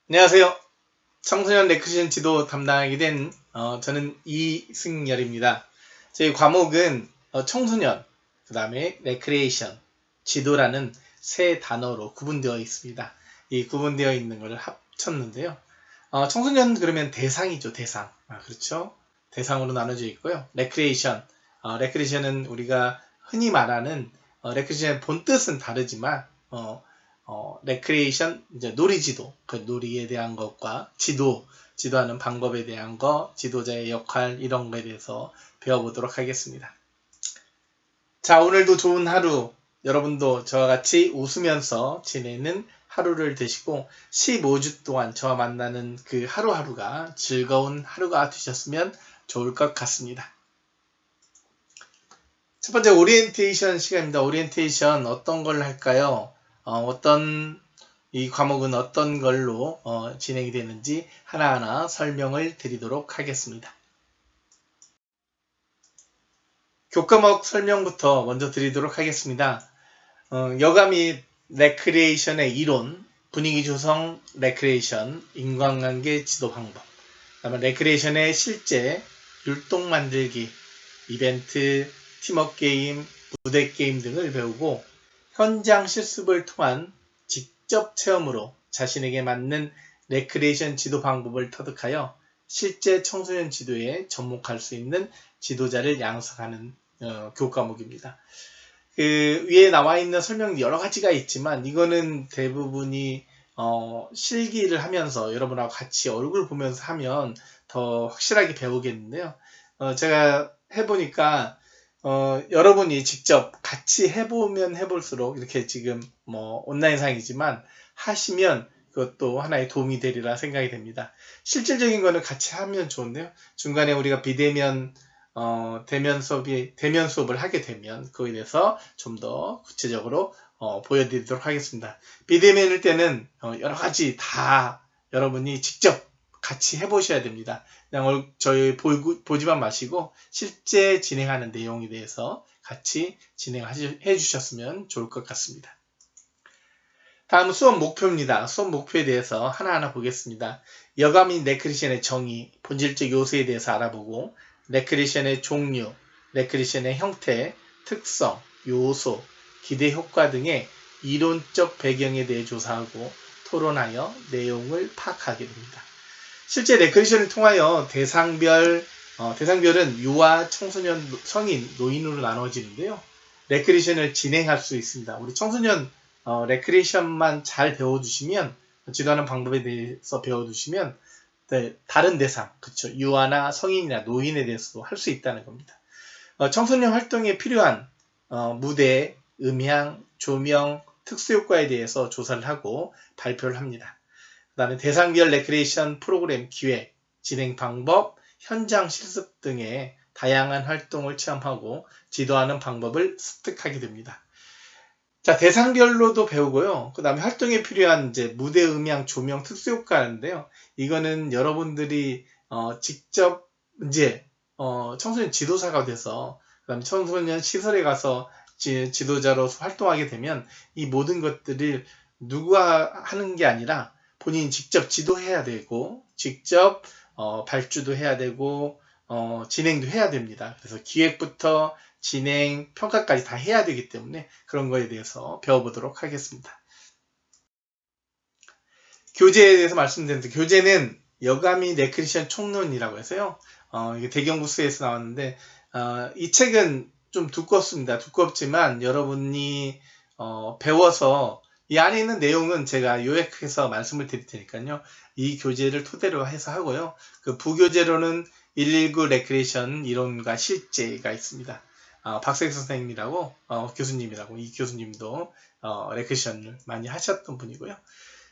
안녕하세요. 청소년 레크레이션 지도 담당하게 된 저는 이승열입니다. 저희 과목은 청소년, 그 다음에 레크레이션, 지도라는 세 단어로 구분되어 있습니다. 이 구분되어 있는 것을 합쳤는데요. 청소년 그러면 대상이죠, 대상. 그렇죠. 대상으로 나눠져 있고요. 레크레이션은 우리가 흔히 말하는 레크레이션의 본 뜻은 다르지만 레크레이션, 이제 놀이지도, 그 놀이에 대한 것과 지도하는 방법에 대한 것, 지도자의 역할, 이런 거에 대해서 배워보도록 하겠습니다. 자, 오늘도 좋은 하루, 여러분도 저와 같이 웃으면서 지내는 하루를 되시고, 15주 동안 저와 만나는 그 하루하루가 즐거운 하루가 되셨으면 좋을 것 같습니다. 첫 번째 오리엔테이션 시간입니다. 오리엔테이션 어떤 걸 할까요? 이 과목은 어떤 걸로 진행이 되는지 하나하나 설명을 드리도록 하겠습니다. 교과목 설명부터 먼저 드리도록 하겠습니다. 여가 및 레크리에이션의 이론, 분위기 조성 레크리에이션, 인간관계 지도 방법, 그다음에 레크리에이션의 실제, 율동 만들기, 이벤트, 팀워크 게임, 무대 게임 등을 배우고 현장 실습을 통한 직접 체험으로 자신에게 맞는 레크리에이션 지도 방법을 터득하여 실제 청소년 지도에 접목할 수 있는 지도자를 양성하는 교과목입니다. 그 위에 나와 있는 설명 여러 가지가 있지만 이거는 대부분이 실기를 하면서 여러분하고 같이 얼굴 보면서 하면 더 확실하게 배우겠는데요. 제가 해보니까 여러분이 직접 같이 해보면 해볼수록 이렇게 지금 온라인상이지만 하시면 그것도 하나의 도움이 되리라 생각이 됩니다. 실질적인 거는 같이 하면 좋은데요. 중간에 우리가 비대면 대면 수업을 하게 되면 그거에 대해서 좀 더 구체적으로 보여드리도록 하겠습니다. 비대면일 때는 여러 가지 다 여러분이 직접 같이 해보셔야 됩니다. 그냥 저희 보지만 마시고 실제 진행하는 내용에 대해서 같이 진행해 주셨으면 좋을 것 같습니다. 다음 수업 목표입니다. 수업 목표에 대해서 하나하나 보겠습니다. 여가 및 레크리에이션의 정의, 본질적 요소에 대해서 알아보고 레크리에이션의 종류, 레크리에이션의 형태, 특성, 요소, 기대 효과 등의 이론적 배경에 대해 조사하고 토론하여 내용을 파악하게 됩니다. 실제 레크리에이션을 통하여 대상별은 유아, 청소년, 성인, 노인으로 나눠지는데요. 레크리에이션을 진행할 수 있습니다. 우리 청소년 레크리에이션만 잘 배워두시면, 지도하는 방법에 대해서 배워두시면 다른 대상, 그쵸, 유아나 성인이나 노인에 대해서도 할 수 있다는 겁니다. 청소년 활동에 필요한 무대, 음향, 조명, 특수효과에 대해서 조사를 하고 발표를 합니다. 그 다음에 대상별 레크리에이션 프로그램 기획, 진행 방법, 현장 실습 등의 다양한 활동을 체험하고 지도하는 방법을 습득하게 됩니다. 자, 대상별로도 배우고요. 그 다음에 활동에 필요한 이제 무대, 음향, 조명, 특수효과인데요. 이거는 여러분들이 직접 이제 청소년 지도사가 돼서 그다음에 청소년 시설에 가서 지도자로서 활동하게 되면 이 모든 것들을 누가 하는 게 아니라 본인이 직접 지도해야 되고 직접 발주도 해야 되고 진행도 해야 됩니다. 그래서 기획부터 진행, 평가까지 다 해야 되기 때문에 그런 거에 대해서 배워보도록 하겠습니다. 교재에 대해서 말씀드렸는데 교재는 여가미 레크리에이션 총론이라고 해서요. 이게 대경부스에서 나왔는데 이 책은 좀 두껍습니다. 두껍지만 여러분이 배워서 이 안에 있는 내용은 제가 요약해서 말씀을 드릴 테니까요. 이 교재를 토대로 해서 하고요. 그 부교재로는 119 레크리에이션 이론과 실제가 있습니다. 박세익 선생님이라고 교수님이라고 이 교수님도 레크리에이션을 많이 하셨던 분이고요.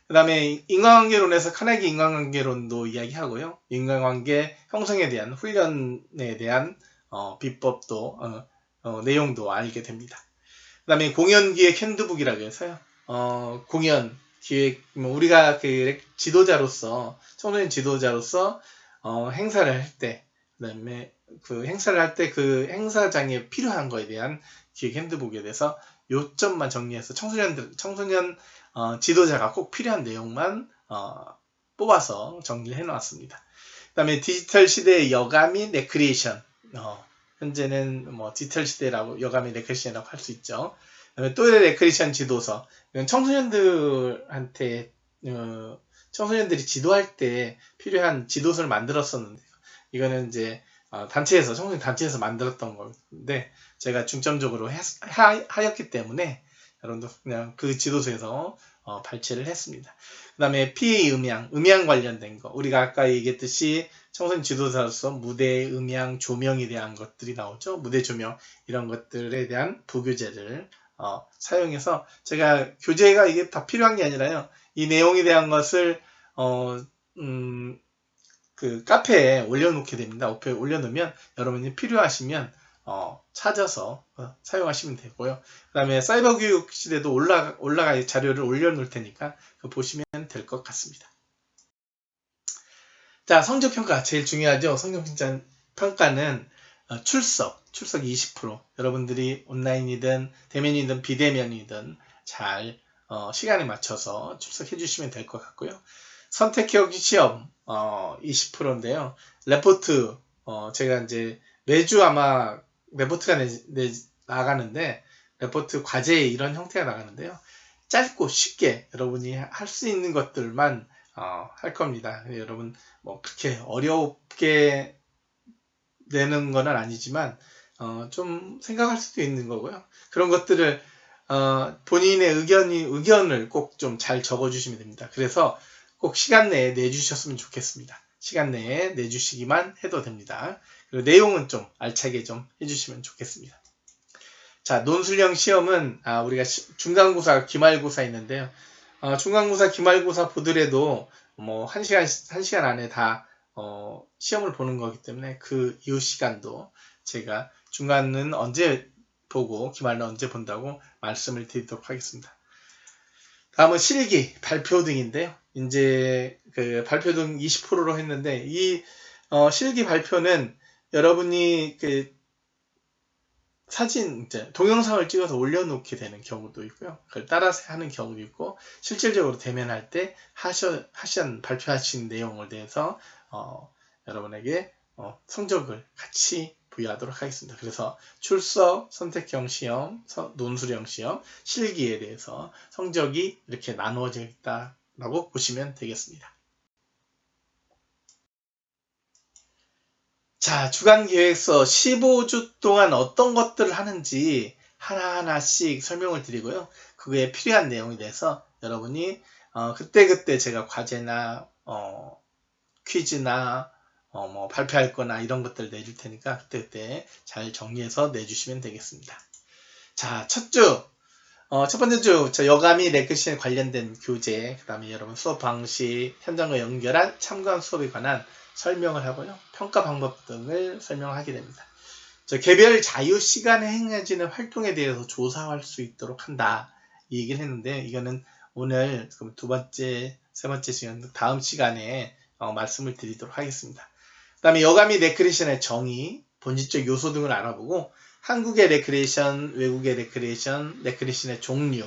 그 다음에 인간관계론에서 카네기 인간관계론도 이야기하고요. 인간관계 형성에 대한 훈련에 대한 비법도 내용도 알게 됩니다. 그 다음에 공연기획 핸드북이라고 해서요. 공연 기획 우리가 그 지도자로서 청소년 지도자로서 행사를 할 때 그다음에 그 행사를 할 때 그 행사장에 필요한 거에 대한 기획 핸드북에 대해서 요점만 정리해서 청소년 지도자가 꼭 필요한 내용만 뽑아서 정리를 해놓았습니다. 그 다음에 디지털 시대의 여가미 레크리에이션. 현재는 뭐 디지털 시대라고 여가미 레크리에이션이라고 할 수 있죠. 그다음에 또 레크리에이션 지도서. 이건 청소년들한테 청소년들이 지도할 때 필요한 지도서를 만들었었는데요. 이거는 이제 청소년 단체에서 만들었던 건데 제가 중점적으로 하였기 때문에 여러분도 그냥 그 지도서에서 발췌를 했습니다. 그 다음에 PA 음향 관련된 거. 우리가 아까 얘기했듯이 청소년 지도자로서 무대, 음향, 조명에 대한 것들이 나오죠. 무대 조명 이런 것들에 대한 부교재를 사용해서 제가 교재가 이게 다 필요한 게 아니라요. 이 내용에 대한 것을 그 카페에 올려놓게 됩니다. 카페에 올려놓으면 여러분이 필요하시면 찾아서 사용하시면 되고요. 그 다음에 사이버 교육 시대도 올라갈 자료를 올려놓을 테니까 보시면 될 것 같습니다. 자, 성적평가 제일 중요하죠. 성적평가는 출석 20%. 여러분들이 온라인이든 대면이든 비대면이든 잘 시간에 맞춰서 출석해 주시면 될 것 같고요. 선택형 시험 20%인데요. 레포트 제가 이제 매주 아마 레포트가 나가는데 레포트 과제 이런 형태가 나가는데요. 짧고 쉽게 여러분이 할 수 있는 것들만 할 겁니다. 여러분 뭐 그렇게 어렵게 내는 건 아니지만 좀 생각할 수도 있는 거고요. 그런 것들을 본인의 의견을 꼭 좀 잘 적어주시면 됩니다. 그래서 꼭 시간 내에 내주셨으면 좋겠습니다. 시간 내에 내주시기만 해도 됩니다. 그리고 내용은 좀 알차게 좀 해주시면 좋겠습니다. 자, 논술형 시험은 우리가 중간고사, 기말고사 있는데요. 중간고사, 기말고사 보더라도 뭐 1시간 안에 다 시험을 보는 거기 때문에 그 이후 시간도 제가 중간은 언제 보고 기말은 언제 본다고 말씀을 드리도록 하겠습니다. 다음은 실기, 발표 등인데요. 이제 그 발표 등 20%로 했는데 이 실기 발표는 여러분이 그 사진, 이제 동영상을 찍어서 올려놓게 되는 경우도 있고요. 그걸 따라서 하는 경우도 있고, 실질적으로 대면할 때 발표하신 내용을 대해서 여러분에게 성적을 같이 부여하도록 하겠습니다. 그래서 출석, 선택형 시험, 논술형 시험, 실기에 대해서 성적이 이렇게 나누어져 있다라고 보시면 되겠습니다. 자, 주간계획서 15주 동안 어떤 것들을 하는지 하나하나씩 설명을 드리고요. 그거에 필요한 내용에 대해서 여러분이 그때그때 제가 과제나 퀴즈나 뭐 발표할 거나 이런 것들 내줄 테니까 그때그때 잘 정리해서 내주시면 되겠습니다. 자, 첫 번째 주 여가미 레크리에이션에 관련된 교재, 그 다음에 여러분 수업 방식, 현장과 연결한 참관 수업에 관한 설명을 하고요. 평가 방법 등을 설명하게 됩니다. 개별 자유 시간에 행해지는 활동에 대해서 조사할 수 있도록 한다. 이 얘기를 했는데 이거는 오늘 두 번째, 세 번째 시간 다음 시간에 말씀을 드리도록 하겠습니다. 그 다음에 여가미 레크리에이션의 정의, 본질적 요소 등을 알아보고 한국의 레크리에이션, 외국의 레크리에이션, 레크리에이션의 종류,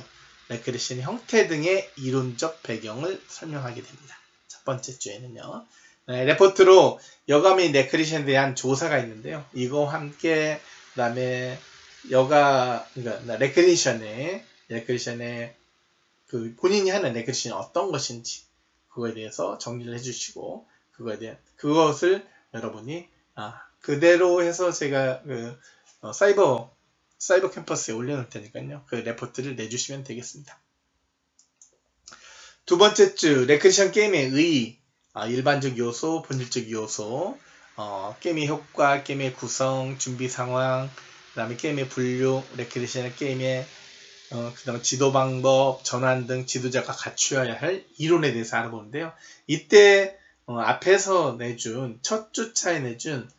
레크리에이션의 형태 등의 이론적 배경을 설명하게 됩니다. 첫 번째 주에는요. 네, 레포트로 여가미 레크리에이션에 대한 조사가 있는데요. 이거와 함께 그다음에 그러니까 레크리에이션의 그 본인이 하는 레크리에이션이 어떤 것인지 그거에 대해서 정리를 해주시고 그것을 여러분이 그대로 해서 제가 사이버 캠퍼스에 올려놓을 테니까요. 그 레포트를 내주시면 되겠습니다. 두 번째 주 레크리에이션 게임의 의의, 일반적 요소, 본질적 요소, 게임의 효과, 게임의 구성, 준비 상황, 그 다음에 게임의 분류, 레크리에이션 게임의 그 다음에 지도 방법, 전환 등 지도자가 갖추어야 할 이론에 대해서 알아보는데요. 이때 앞에서 내준 첫 주차에 내준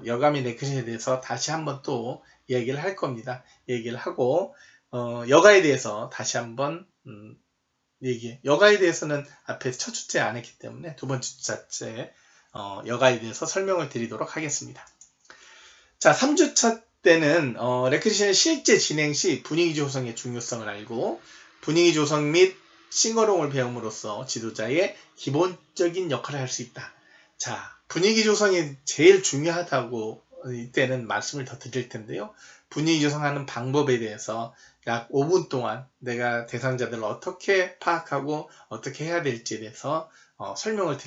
여가미 레크리에이션에 대해서 다시 한번 또 얘기를 할 겁니다. 얘기를 하고 여가에 대해서 다시 한번 여가에 대해서는 앞에 첫 주째 안 했기 때문에 두 번째 주차째 여가에 대해서 설명을 드리도록 하겠습니다. 자, 3주차 때는 레크리에이션의 실제 진행 시 분위기 조성의 중요성을 알고 분위기 조성 및 싱어롱을 배움으로써 지도자의 기본적인 역할을 할 수 있다. 자, 분위기 조성이 제일 중요하다고 이때는 말씀을 더 드릴 텐데요. 분위기 조성하는 방법에 대해서 약 5분 동안 내가 대상자들을 어떻게 파악하고 어떻게 해야 될지에 대해서 설명을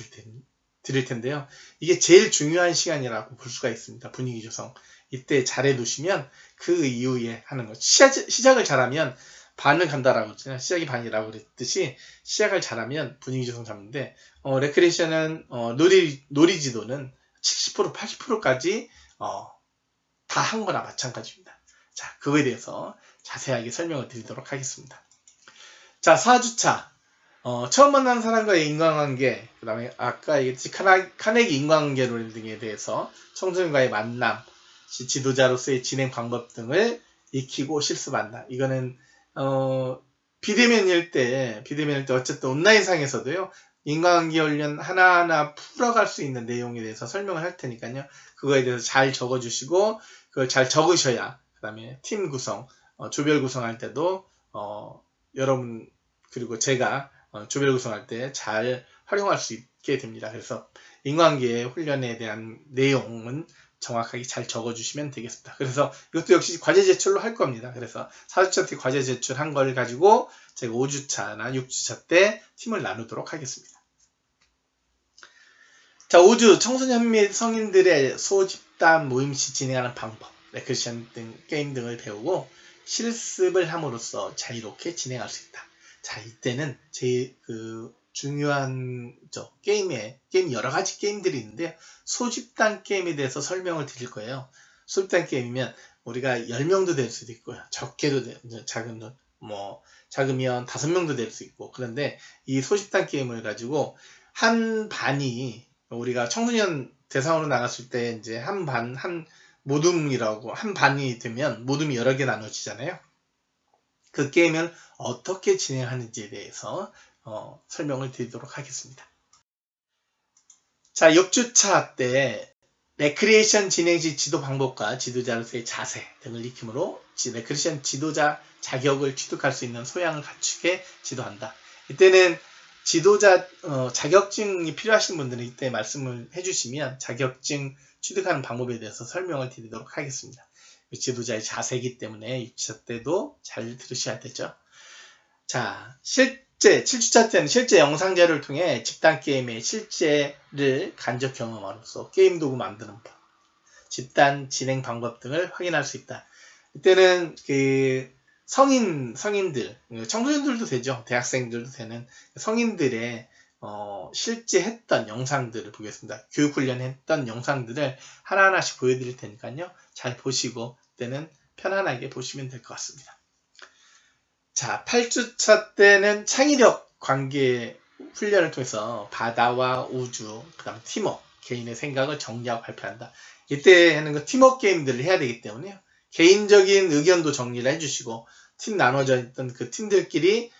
드릴 텐데요. 이게 제일 중요한 시간이라고 볼 수가 있습니다. 분위기 조성. 이때 잘해 두시면 그 이후에 하는 것. 시작을 잘하면 반을 간다라고 했잖아요. 시작이 반이라고 그랬듯이 시작을 잘하면 분위기 조성 잡는데 레크레이션은 놀이지도는 70% 80%까지 다 한 거나 마찬가지입니다. 자, 그거에 대해서 자세하게 설명을 드리도록 하겠습니다. 자, 4주차 처음 만난 사람과의 인간관계, 그 다음에 아까 얘기했듯이 카네기 인간관계론 등에 대해서 청소년과의 만남, 지도자로서의 진행 방법 등을 익히고 실습한다. 이거는 비대면일 때 어쨌든 온라인상에서도요, 인간관계 훈련 하나하나 풀어갈 수 있는 내용에 대해서 설명을 할 테니까요. 그거에 대해서 잘 적어주시고, 그걸 잘 적으셔야, 그 다음에 팀 구성, 조별 구성할 때도, 여러분, 그리고 제가 조별 구성할 때 잘 활용할 수 있게 됩니다. 그래서 인간관계 훈련에 대한 내용은 정확하게 잘 적어주시면 되겠습니다. 그래서 이것도 역시 과제 제출로 할 겁니다. 그래서 4주차 때 과제 제출한 걸 가지고 제가 5주차나 6주차 때 팀을 나누도록 하겠습니다. 자, 5주 청소년 및 성인들의 소집단 모임 시 진행하는 방법, 레크레이션 등 게임 등을 배우고 실습을 함으로써 자유롭게 진행할 수 있다. 자, 이때는 중요한 게임 여러 가지 게임들이 있는데 소집단 게임에 대해서 설명을 드릴 거예요. 소집단 게임이면 우리가 10명도 될 수도 있고요. 작으면 5명도 될 수 있고. 그런데 이 소집단 게임을 가지고 한 반이 우리가 청소년 대상으로 나갔을 때 이제 한 모둠이라고 한 반이 되면 모둠이 여러 개 나눠지잖아요. 그 게임을 어떻게 진행하는지에 대해서 설명을 드리도록 하겠습니다. 자, 6주차 때 레크리에이션 진행 시 지도 방법과 지도자로서의 자세 등을 익힘으로 레크리에이션 지도자 자격을 취득할 수 있는 소양을 갖추게 지도한다. 이때는 지도자 자격증이 필요하신 분들은 이때 말씀을 해주시면 자격증 취득하는 방법에 대해서 설명을 드리도록 하겠습니다. 지도자의 자세이기 때문에 6주차 때도 잘 들으셔야 되죠. 자, 7주차 때는 실제 영상 자료를 통해 집단 게임의 실제를 간접 경험함으로써 게임 도구 만드는 법, 집단 진행 방법 등을 확인할 수 있다. 이때는 성인들, 청소년들도 되죠. 대학생들도 되는 성인들의 실제 했던 영상들을 보겠습니다. 교육훈련 했던 영상들을 하나하나씩 보여드릴 테니까요. 잘 보시고 그때는 편안하게 보시면 될 것 같습니다. 자, 8주차 때는 창의력 관계 훈련을 통해서 바다와 우주, 그 다음 팀워크, 개인의 생각을 정리하고 발표한다. 이때 하는 거 팀워크 게임들을 해야 되기 때문에요. 개인적인 의견도 정리를 해주시고 팀 나눠져 있던 그 팀들끼리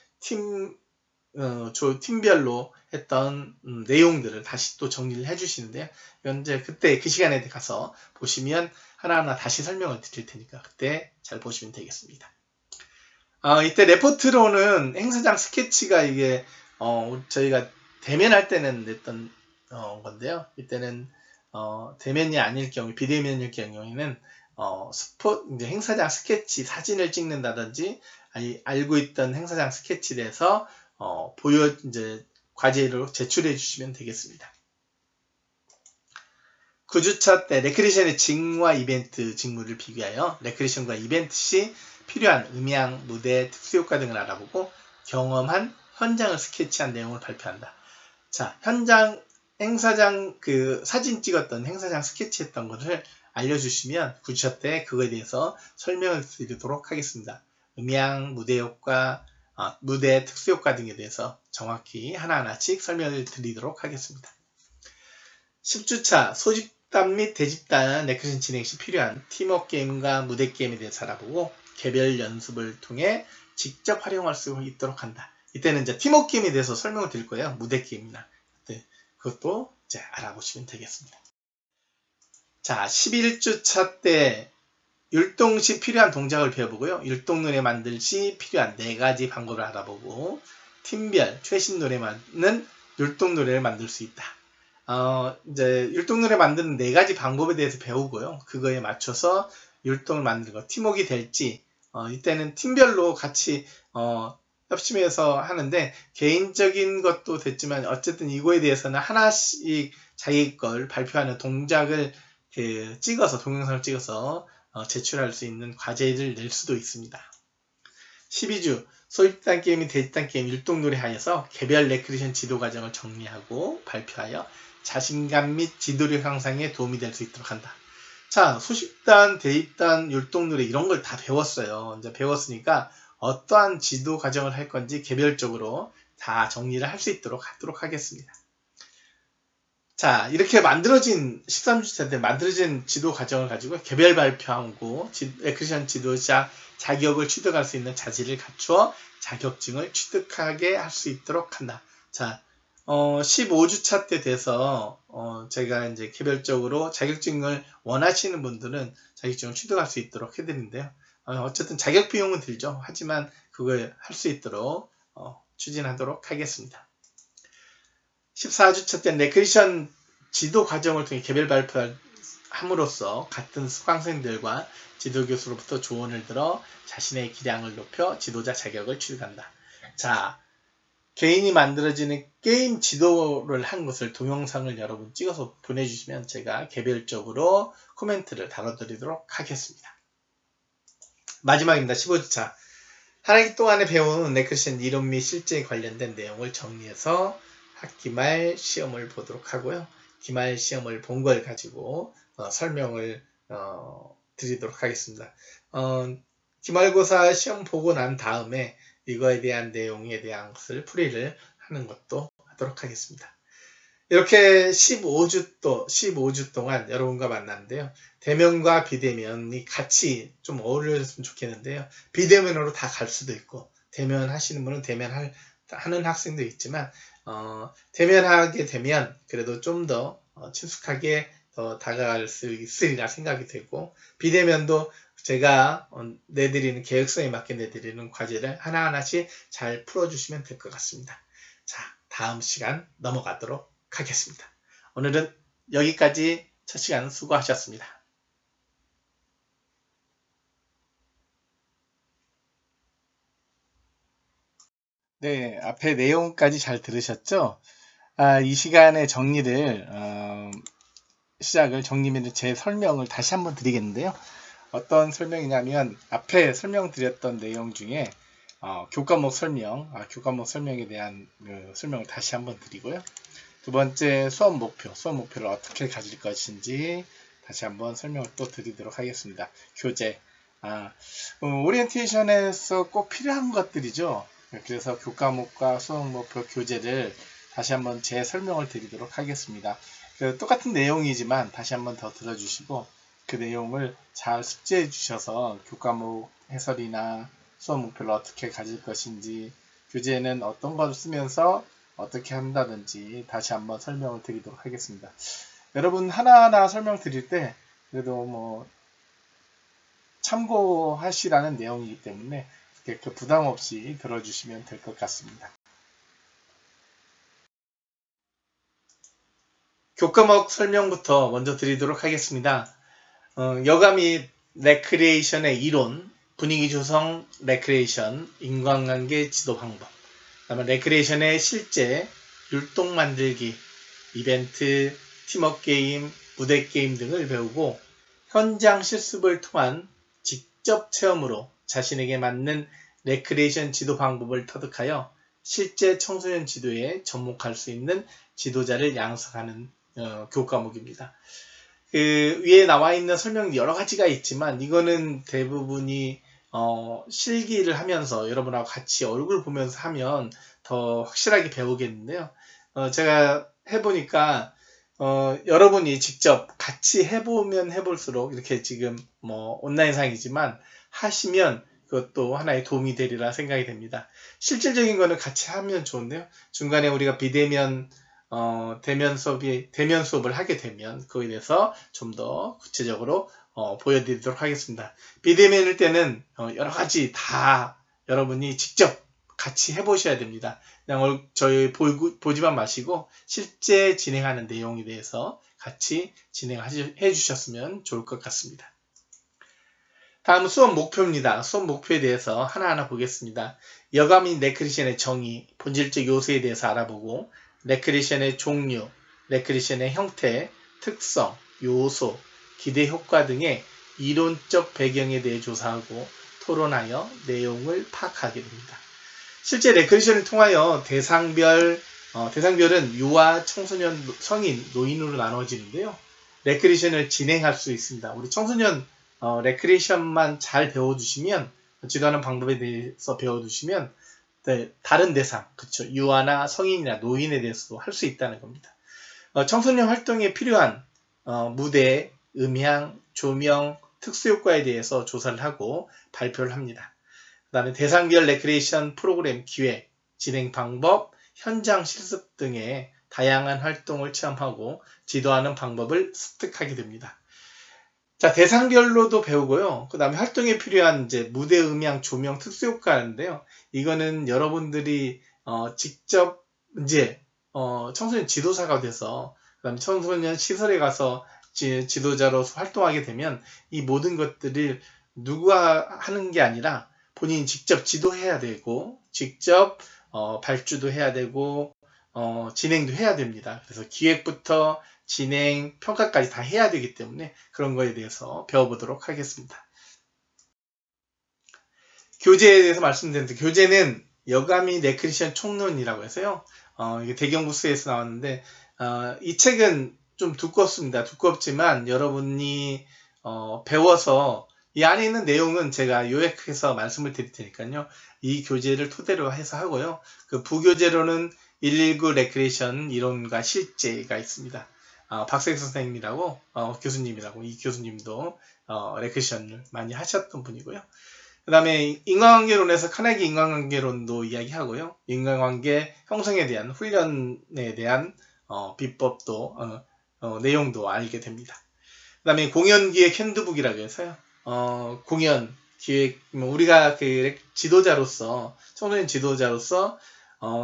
팀별로 했던 내용들을 다시 또 정리를 해주시는데요. 이제 그때 그 시간에 가서 보시면 하나하나 다시 설명을 드릴 테니까 그때 잘 보시면 되겠습니다. 이때 레포트로는 행사장 스케치가 이게 저희가 대면할 때는 냈던 건데요. 이때는 대면이 아닐 경우, 비대면일 경우에는 이제 행사장 스케치 사진을 찍는다든지 알고 있던 행사장 스케치에 대해서 이제 과제로 제출해 주시면 되겠습니다. 9주차 때 레크레이션의 직무와 이벤트 직무를 비교하여 레크레이션과 이벤트 시 필요한 음향, 무대, 특수효과 등을 알아보고 경험한 현장을 스케치한 내용을 발표한다. 자, 행사장 사진 찍었던 행사장 스케치했던 것을 알려주시면 9주차 때 그거에 대해서 설명을 드리도록 하겠습니다. 음향, 무대 효과, 무대 특수효과 등에 대해서 정확히 하나하나씩 설명을 드리도록 하겠습니다. 10주차 소집단 및 대집단 레크레이션 진행 시 필요한 팀워크 게임과 무대 게임에 대해서 알아보고 개별 연습을 통해 직접 활용할 수 있도록 한다. 이때는 이제 팀워크 게임에 대해서 설명을 드릴 거예요. 무대 게임이나. 그것도 이제 알아보시면 되겠습니다. 자, 11주차 때 율동 시 필요한 동작을 배워보고요. 율동눈에 만들 시 필요한 4가지 방법을 알아보고 팀별 최신 노래만은 율동 노래를 만들 수 있다. 이제 율동 노래 만드는 4가지 방법에 대해서 배우고요. 그거에 맞춰서 율동을 만들고 팀웍이 될지, 이때는 팀별로 같이 협심해서 하는데, 개인적인 것도 됐지만 어쨌든 이거에 대해서는 하나씩 자기 걸 발표하는 동작을 찍어서, 동영상을 찍어서 제출할 수 있는 과제를 낼 수도 있습니다. 12주 소집단 게임이 대집단 게임 율동놀이 하여서 개별 레크레이션 지도 과정을 정리하고 발표하여 자신감 및 지도력 향상에 도움이 될 수 있도록 한다. 자, 소집단, 대집단, 율동놀이 이런 걸 다 배웠어요. 이제 배웠으니까 어떠한 지도 과정을 할 건지 개별적으로 다 정리를 할 수 있도록 하도록 하겠습니다. 자, 이렇게 만들어진 13주차 때 만들어진 지도 과정을 가지고 개별 발표하고 레크레이션 지도자 자격을 취득할 수 있는 자질을 갖추어 자격증을 취득하게 할 수 있도록 한다. 자, 15주차 때 돼서 제가 이제 개별적으로 자격증을 원하시는 분들은 자격증을 취득할 수 있도록 해드리는데요. 어쨌든 자격 비용은 들죠. 하지만 그걸 할 수 있도록 추진하도록 하겠습니다. 14주차 때 레크레이션 지도 과정을 통해 개별 발표를 함으로써 같은 수강생들과 지도교수로부터 조언을 들어 자신의 기량을 높여 지도자 자격을 취득한다. 자, 개인이 만들어지는 게임 지도를 한 것을 동영상을 여러분 찍어서 보내주시면 제가 개별적으로 코멘트를 달아드리도록 하겠습니다. 마지막입니다. 15주차. 한 학기 동안에 배운 레크레이션 이론 및 실제에 관련된 내용을 정리해서 학기 말 시험을 보도록 하고요. 기말 시험을 본 걸 가지고 설명을 드리도록 하겠습니다. 기말고사 시험 보고 난 다음에 이거에 대한 내용에 대한 것을 풀이를 하는 것도 하도록 하겠습니다. 이렇게 15주 동안 여러분과 만났는데요. 대면과 비대면이 같이 좀 어울렸으면 좋겠는데요. 비대면으로 다 갈 수도 있고, 대면 하시는 분은 대면 하는 학생도 있지만, 대면하게 되면 그래도 좀 더 친숙하게 더 다가갈 수 있으리라 생각이 되고, 비대면도 제가 내드리는 계획서에 맞게 내드리는 과제를 하나하나씩 잘 풀어주시면 될 것 같습니다. 자, 다음 시간 넘어가도록 하겠습니다. 오늘은 여기까지 첫 시간 수고하셨습니다. 네, 앞에 내용까지 잘 들으셨죠? 이 시간의 정리를 정리 및 제 설명을 다시 한번 드리겠는데요. 어떤 설명이냐면 앞에 설명드렸던 내용 중에 교과목 설명에 대한 설명을 다시 한번 드리고요. 두 번째 수업 목표를 어떻게 가질 것인지 다시 한번 설명을 또 드리도록 하겠습니다. 교재, 오리엔테이션에서 꼭 필요한 것들이죠. 그래서 교과목과 수업 목표 교재를 다시 한번 제 설명을 드리도록 하겠습니다. 똑같은 내용이지만 다시 한번 더 들어주시고 그 내용을 잘 숙지해 주셔서 교과목 해설이나 수업 목표를 어떻게 가질 것인지, 교재는 어떤 걸 쓰면서 어떻게 한다든지 다시 한번 설명을 드리도록 하겠습니다. 여러분 하나하나 설명 드릴 때 그래도 참고하시라는 내용이기 때문에 이렇게 부담 없이 들어주시면 될 것 같습니다. 교과목 설명부터 먼저 드리도록 하겠습니다. 여가 및 레크레이션의 이론, 분위기 조성, 레크레이션, 인간관계 지도 방법, 그다음에 레크레이션의 실제, 율동 만들기, 이벤트, 팀워크 게임, 무대 게임 등을 배우고 현장 실습을 통한 직접 체험으로 자신에게 맞는 레크레이션 지도 방법을 터득하여 실제 청소년 지도에 접목할 수 있는 지도자를 양성하는 교과목입니다. 위에 나와 있는 설명이 여러 가지가 있지만 이거는 대부분이 실기를 하면서 여러분하고 같이 얼굴 보면서 하면 더 확실하게 배우겠는데요. 제가 해보니까 여러분이 직접 같이 해보면 해볼수록 이렇게 지금 온라인상이지만 하시면 그것도 하나의 도움이 되리라 생각이 됩니다. 실질적인 거는 같이 하면 좋은데요. 중간에 우리가 비대면 대면 수업을 하게 되면 그거에 대해서 좀 더 구체적으로 보여드리도록 하겠습니다. 비대면일 때는 여러 가지 다 여러분이 직접 같이 해보셔야 됩니다. 그냥 저희 보지만 마시고 실제 진행하는 내용에 대해서 같이 진행해 주셨으면 좋을 것 같습니다. 다음은 수업 목표입니다. 수업 목표에 대해서 하나하나 보겠습니다. 여가민 레크리션의 정의, 본질적 요소에 대해서 알아보고 레크리션의 종류, 레크리션의 형태, 특성, 요소, 기대 효과 등의 이론적 배경에 대해 조사하고 토론하여 내용을 파악하게 됩니다. 실제 레크리션을 통하여 대상별은 유아, 청소년, 성인, 노인으로 나눠지는데요. 레크리션을 진행할 수 있습니다. 우리 청소년 레크리에이션만 잘 배워두시면, 지도하는 방법에 대해서 배워두시면 다른 대상, 그쵸, 유아나 성인이나 노인에 대해서도 할 수 있다는 겁니다. 청소년 활동에 필요한 무대, 음향, 조명, 특수효과에 대해서 조사를 하고 발표를 합니다. 그 다음에 대상별 레크리에이션 프로그램 기획, 진행 방법, 현장 실습 등의 다양한 활동을 체험하고 지도하는 방법을 습득하게 됩니다. 자, 대상별로도 배우고요. 그 다음에 활동에 필요한 이제 무대, 음향, 조명, 특수효과인데요. 이거는 여러분들이 직접 이제 청소년 지도사가 돼서 그 다음에 청소년 시설에 가서 지도자로서 활동하게 되면 이 모든 것들을 누가 하는 게 아니라 본인이 직접 지도해야 되고 직접 발주도 해야 되고 진행도 해야 됩니다. 그래서 기획부터 진행, 평가까지 다 해야 되기 때문에 그런 거에 대해서 배워보도록 하겠습니다. 교재에 대해서 말씀드렸는데, 교재는 여가미 레크리에이션 총론이라고 해서요. 이게 대경부스에서 나왔는데 이 책은 좀 두껍습니다. 두껍지만 여러분이 배워서 이 안에 있는 내용은 제가 요약해서 말씀을 드릴 테니까요. 이 교재를 토대로 해서 하고요. 그 부교재로는 119 레크리에이션 이론과 실제가 있습니다. 박세익 선생님이라고 교수님이라고, 이 교수님도 레크리에이션을 많이 하셨던 분이고요. 그 다음에 인간관계론에서 카네기 인간관계론도 이야기하고요. 인간관계 형성에 대한 훈련에 대한 비법도 내용도 알게 됩니다. 그 다음에 공연기획 핸드북이라고 해서요. 공연 기획, 우리가 그 지도자로서, 청소년 지도자로서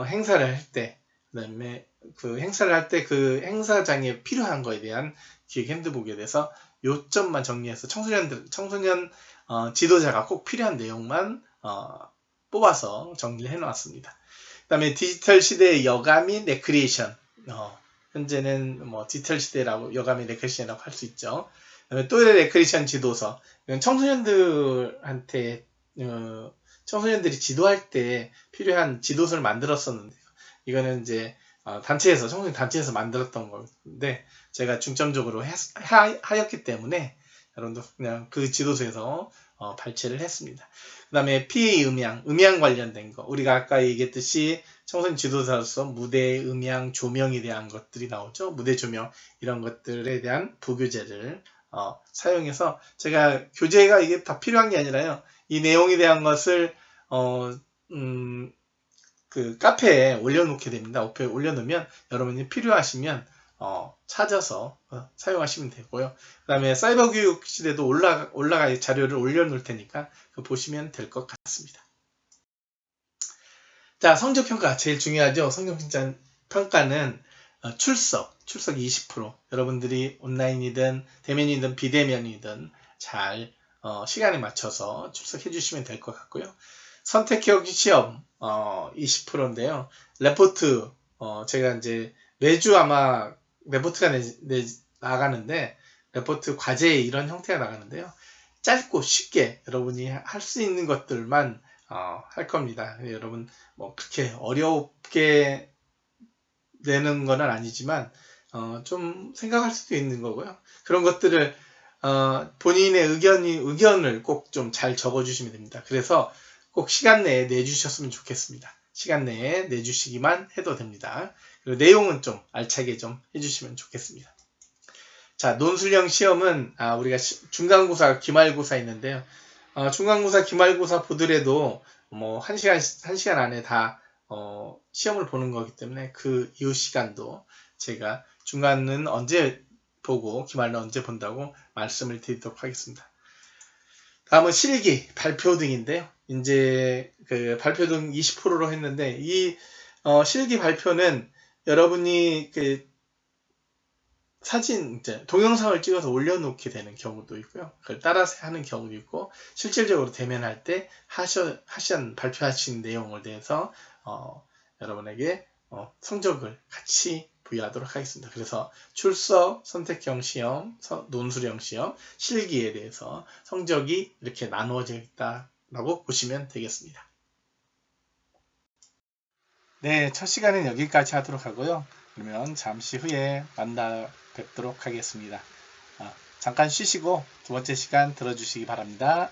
행사를 할 때, 그 다음에 그 행사를 할 때 그 행사장에 필요한 거에 대한 기획 핸드북에 대해서 요점만 정리해서 청소년 지도자가 꼭 필요한 내용만 뽑아서 정리를 해놓았습니다. 그 다음에 디지털 시대의 여가미 레크리에이션, 현재는 뭐 디지털 시대라고 여가미 레크리에이션이라고 할 수 있죠. 그다음에 또 레크리에이션 지도서, 청소년들한테 청소년들이 지도할 때 필요한 지도서를 만들었었는데요. 이거는 이제 청소년 단체에서 만들었던 건데 제가 중점적으로 하였기 때문에 여러분도 그냥 그 지도서에서 발췌를 했습니다. 그 다음에 PA 음향 관련된 거, 우리가 아까 얘기했듯이 청소년 지도자로서 무대, 음향, 조명에 대한 것들이 나오죠. 무대 조명, 이런 것들에 대한 부교재를 사용해서, 제가 교재가 이게 다 필요한 게 아니라요. 이 내용에 대한 것을 그 카페에 올려놓게 됩니다. 카페에 올려놓으면 여러분이 필요하시면 찾아서 사용하시면 되고요. 그 다음에 사이버 교육 시대도 올라가 자료를 올려놓을 테니까 보시면 될 것 같습니다. 자, 성적평가 제일 중요하죠. 성적평가는 출석 20%. 여러분들이 온라인이든 대면이든 비대면이든 잘 시간에 맞춰서 출석해 주시면 될 것 같고요. 선택형 시험 20%인데요. 레포트 제가 이제 매주 아마 레포트가 나가는데, 레포트 과제 이런 형태가 나가는데요. 짧고 쉽게 여러분이 할 수 있는 것들만 할 겁니다. 여러분 뭐 그렇게 어렵게 내는 건 아니지만 좀 생각할 수도 있는 거고요. 그런 것들을 본인의 의견을 꼭 좀 잘 적어주시면 됩니다. 그래서 꼭 시간 내에 내주셨으면 좋겠습니다. 시간 내에 내주시기만 해도 됩니다. 그리고 내용은 좀 알차게 좀 해주시면 좋겠습니다. 자, 논술형 시험은 우리가 중간고사, 기말고사 있는데요. 중간고사, 기말고사 보더라도 뭐 1시간 안에 다 시험을 보는 거기 때문에 그 이후 시간도 제가 중간은 언제 보고 기말은 언제 본다고 말씀을 드리도록 하겠습니다. 다음은 실기, 발표 등인데요. 이제 그 발표 등 20%로 했는데 이 실기 발표는 여러분이 그 사진, 이제 동영상을 찍어서 올려놓게 되는 경우도 있고요. 그걸 따라서 하는 경우도 있고, 실질적으로 대면할 때 발표하신 내용을 대해서 여러분에게 성적을 같이 부여하도록 하겠습니다. 그래서 출석, 선택형 시험, 논술형 시험, 실기에 대해서 성적이 이렇게 나누어져 있다라고 보시면 되겠습니다. 네, 첫 시간은 여기까지 하도록 하고요. 그러면 잠시 후에 만나 뵙도록 하겠습니다. 잠깐 쉬시고 두 번째 시간 들어주시기 바랍니다.